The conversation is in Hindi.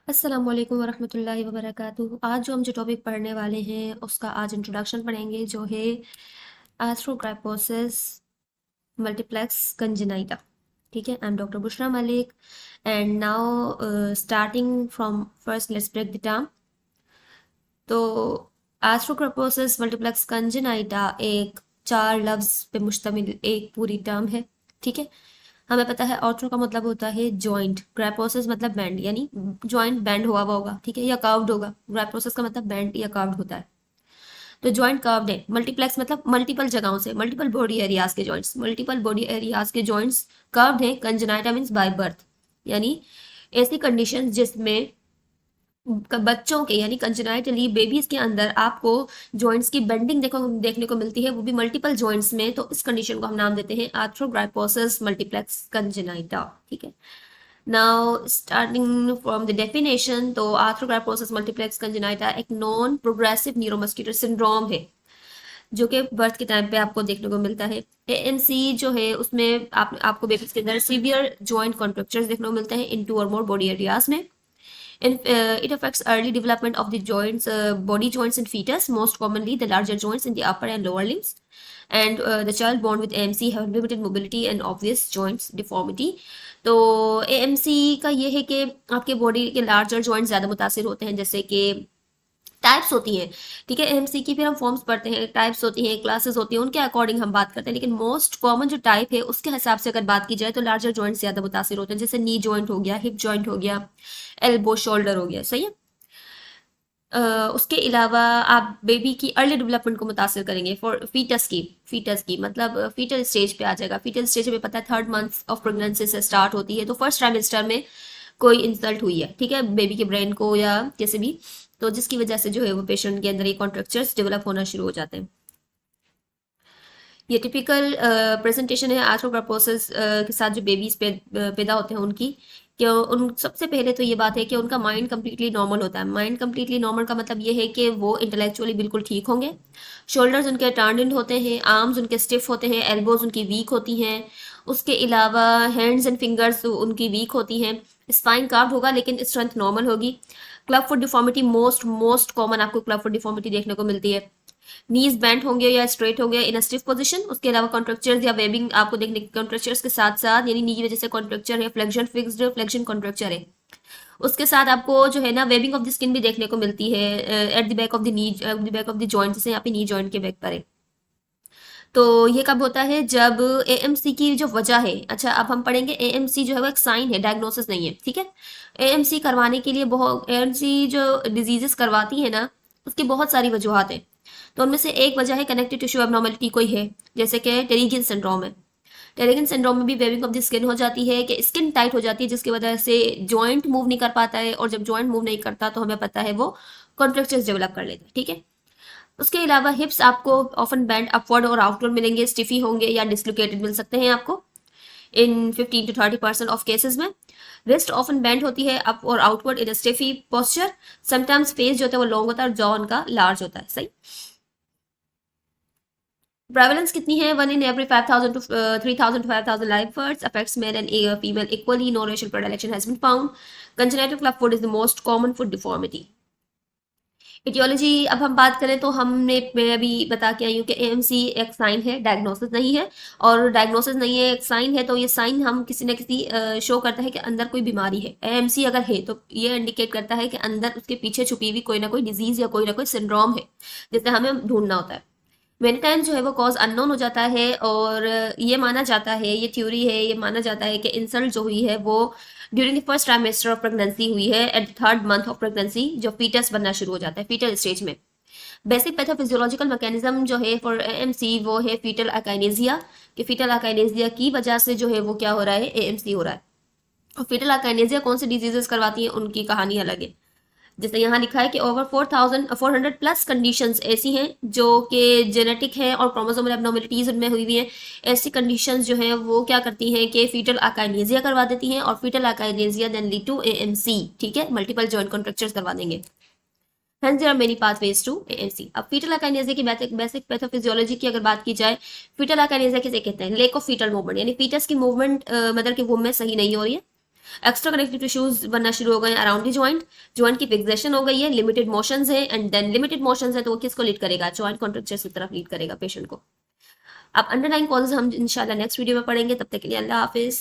अस्सलाम वालेकुम वरहमतुल्लाहि वबरकातुहू। आज जो हम टॉपिक पढ़ने वाले हैं उसका आज इंट्रोडक्शन पढ़ेंगे, जो है आर्थ्रोग्राइपोसिस मल्टीप्लेक्स कंजेनाइटा। ठीक है, I am doctor Bushra Malik and now starting from first let's break the term. तो आर्थ्रोग्राइपोसिस मल्टीप्लेक्स कंजेनाइटा एक चार लफ्ज पे मुश्तमिल एक पूरी टर्म है। ठीक है, हमें पता है ऑर्थो का मतलब होता है जॉइंट, ग्राइपोसिस मतलब बैंड, यानी जॉइंट बैंड हुआ हुआ होगा, ठीक है, या कर्व्ड होगा। ग्राइपोसिस का मतलब बैंड या कर्व्ड होता है। तो जॉइंट कर्व्ड है। मल्टीप्लेक्स मतलब मल्टीपल जगहों से, मल्टीपल बॉडी एरियाज के जॉइंट्स, मल्टीपल बॉडी एरियाज के जॉइंट्स कर्व्ड है। कंजेनाइटा मीन्स बाय बर्थ, यानी ऐसी कंडीशन जिसमें बच्चों के यानी कंजेनाइटली बेबीज के अंदर आपको जॉइंट्स की बेंडिंग देखने को मिलती है, वो भी मल्टीपल जॉइंट्स में। तो इस कंडीशन को हम नाम देते हैं आर्थ्रोग्राइपोसिस मल्टीप्लेक्स कंजेनाइटा। ठीक है, now starting from the definition, तो आर्थ्रोग्राइपोसिस मल्टीप्लेक्स कंजेनाइटा एक नॉन प्रोग्रेसिव न्यूरोमस्कुलर सिंड्रोम है, जो कि बर्थ के टाइम पे आपको देखने को मिलता है। एएमसी जो है उसमें आपको बेबीज के अंदर सीवियर जॉइंट कॉन्ट्रक्चर्स देखने को मिलते हैं इन टू और मोर बॉडी एरियाज में। It affects early development of the joints, body joints in fetus, most commonly the larger joints in the upper and lower limbs. And the child born with AMC have limited mobility and obvious joints deformity. तो AMC का ये है कि आपके बॉडी के लार्जर जॉइंट्स ज़्यादा मुतासिर होते हैं, जैसे कि टाइप्स होती हैं। ठीक है, एएमसी की फिर हम फॉर्म्स पढ़ते हैं, टाइप्स होती हैं, क्लासेस होती हैं, उनके अकॉर्डिंग हम बात करते हैं। लेकिन मोस्ट कॉमन जो टाइप है उसके हिसाब से अगर बात की जाए तो लार्जर जॉइंट ज़्यादा मुतासिर होते हैं, जैसे नी जॉइंट हो गया, हिप जॉइंट हो गया, एल्बो शोल्डर हो गया। सही है। उसके अलावा आप बेबी की अर्ली डेवलपमेंट को मुतासर करेंगे। फॉर फीटस की मतलब फीटल स्टेज पे आ जाएगा। फीटल स्टेज में पता है 3rd मंथ ऑफ प्रेगनेंसी से स्टार्ट होती है। तो फर्स्ट ट्राइमेस्टर में कोई इंसल्ट हुई है, ठीक है, बेबी के ब्रेन को या कैसे भी, तो जिसकी वजह से जो है वो पेशेंट के अंदर ये कॉन्ट्रक्चर्स डेवलप होना शुरू हो जाते हैं। ये टिपिकल प्रेजेंटेशन है आर्थ्रोग्रापोसिस के साथ जो बेबीज पैदा होते हैं उनकी। कि उन सबसे पहले तो ये बात है कि उनका माइंड कम्प्लीटली नॉर्मल होता है। माइंड कम्प्लीटली नॉर्मल का मतलब ये है कि वो इंटेलेक्चुअली बिल्कुल ठीक होंगे। शोल्डर्स उनके टर्न्ड इन होते हैं, आर्म्स उनके स्टिफ होते हैं, एल्बोज उनकी वीक होती हैं। उसके अलावा हैंड्स एंड फिंगर्स उनकी वीक होती हैं। स्पाइन कार्व्ड होगा लेकिन स्ट्रेंथ नॉर्मल होगी। Club foot deformity most most common आपको क्लब फुट डिफॉर्मिटी देखने को मिलती है। नीज बेंट होंगे या स्ट्रेट होंगे इन अ स्टिफ पोजीशन। उसके अलावा कॉन्ट्रक्चर्स या वेबिंग आपको देखने, कॉन्ट्रक्चर्स के साथ साथ, यानी नी की वजह से कॉन्ट्रक्चर है, फ्लेक्शन फिक्स्ड फ्लेक्शन कॉन्ट्रक्चर है। उसके साथ आपको जो है ना वेबिंग ऑफ द स्किन भी देखने को मिलती है at the back of the knee, the back of the joint, जैसे यहाँ पे नी जॉइंट के बैक पर है। तो ये कब होता है, जब एएमसी की जो वजह है। अच्छा, अब हम पढ़ेंगे एएमसी जो है वो एक साइन है, डायग्नोसिस नहीं है। ठीक है, एएमसी करवाने के लिए बहुत, एएमसी जो डिजीजेस करवाती है ना उसकी बहुत सारी वजूहत है। तो उनमें से एक वजह है कनेक्टिव टिश्यू एबनॉर्मलिटी कोई है, जैसे कि टेरिगिन सिंड्रोम है। टेरिगिन सिंड्रोम में भी वेविंग ऑफ द स्किन हो जाती है कि स्किन टाइट हो जाती है, जिसकी वजह से जॉइंट मूव नहीं कर पाता है, और जब जॉइंट मूव नहीं करता तो हमें पता है वो कॉन्ट्रक्चर्स डेवलप कर लेता है। ठीक है, उसके अलावा हिप्स आपको ऑफन बैंड अपवर्ड और आउटवर्ड मिलेंगे, स्टिफी होंगे या डिसलोकेटेड मिल सकते हैं आपको इन 15 to 30% ऑफ केसेस में। रिस्ट ऑफन बैंड होती है अप और आउटवर्ड इन स्टिफी पोस्चर। समटाइम्स फेस जो होता है वो लॉन्ग होता है और जॉ उनका लार्ज होता है। सही। प्रेवलेंस कितनी है, 1 in every 5,000 to 3,000 to 5,000 live births affects male and female equally. No racial predilection has been found. Congenital clubfoot is the most common foot deformity. Aetiology अब हम बात करें तो मैं अभी बता के आई हूँ कि एएमसी एक साइन है, डायग्नोसिस नहीं है। और डायग्नोसिस नहीं है, एक साइन है, तो ये साइन हम किसी न किसी शो करता है कि अंदर कोई बीमारी है। एएमसी अगर है तो ये इंडिकेट करता है कि अंदर उसके पीछे छुपी हुई कोई ना कोई डिजीज या कोई ना कोई सिंड्रोम है, जिसे हमें ढूंढना होता है। मेनी टाइम जो है वो कॉज अननोन हो जाता है, और ये माना जाता है, ये थ्योरी है, ये माना जाता है कि इंसल्ट जो हुई है वो during the first trimester of pregnancy हुई है, at the 3rd month of pregnancy, जो फीटस बनना शुरू हो जाता है, फीटल स्टेज में। बेसिक पैथोफिजियोलॉजिकल मैकेनिज्म जो है फॉर एएमसी वो है फीटल अकाइनेजिया, कि फीटल अकाइनेजिया की वजह से जो है वो क्या हो रहा है, एएमसी हो रहा है। और फीटल अकाइनेजिया कौन सी डिजीजेस करवाती है उनकी कहानी अलग है। जैसे यहाँ लिखा है कि ओवर 4,400 प्लस कंडीशंस ऐसी हैं जो कि जेनेटिक हैं और क्रोमोसोमल एबनॉर्मलिटीज उनमें हुई हुई हैं। ऐसी कंडीशंस जो हैं वो क्या करती हैं कि फीटल अकाइनेजिया करवा देती हैं, और fetal akinesia then lead to AMC. ठीक है, मल्टीपल जॉइंट कॉन्ट्रक्चर्स करवा देंगे। Hence there are many pathways to AMC. अब फीटल अकाइनेजिया की बेसिक पैथोफिजियोलॉजी की अगर बात की जाए, फीटल अकाइनेजिया किसे कहते हैं, लेक ऑफ फीटल मूवमेंट, यानी फीटस की मूवमेंट मदर के वूम में सही नहीं हो रही है। एक्स्ट्रा कनेक्टिव टिश्यूज बनना शुरू हो गए अराउंड द जॉइंट, जॉइंट की फिक्सेशन हो गई है, लिमिटेड मोशंस है, एंड देन लिमिटेड मोशंस है तो वो किसको लीड करेगा, जॉइंट कॉन्ट्रक्चर्स की तरफ लीड करेगा पेशेंट को। अब अंडरलाइन कॉजेज हम इंशाल्लाह नेक्स्ट वीडियो में पढ़ेंगे, तब तक के लिए अल्लाह हाफिज।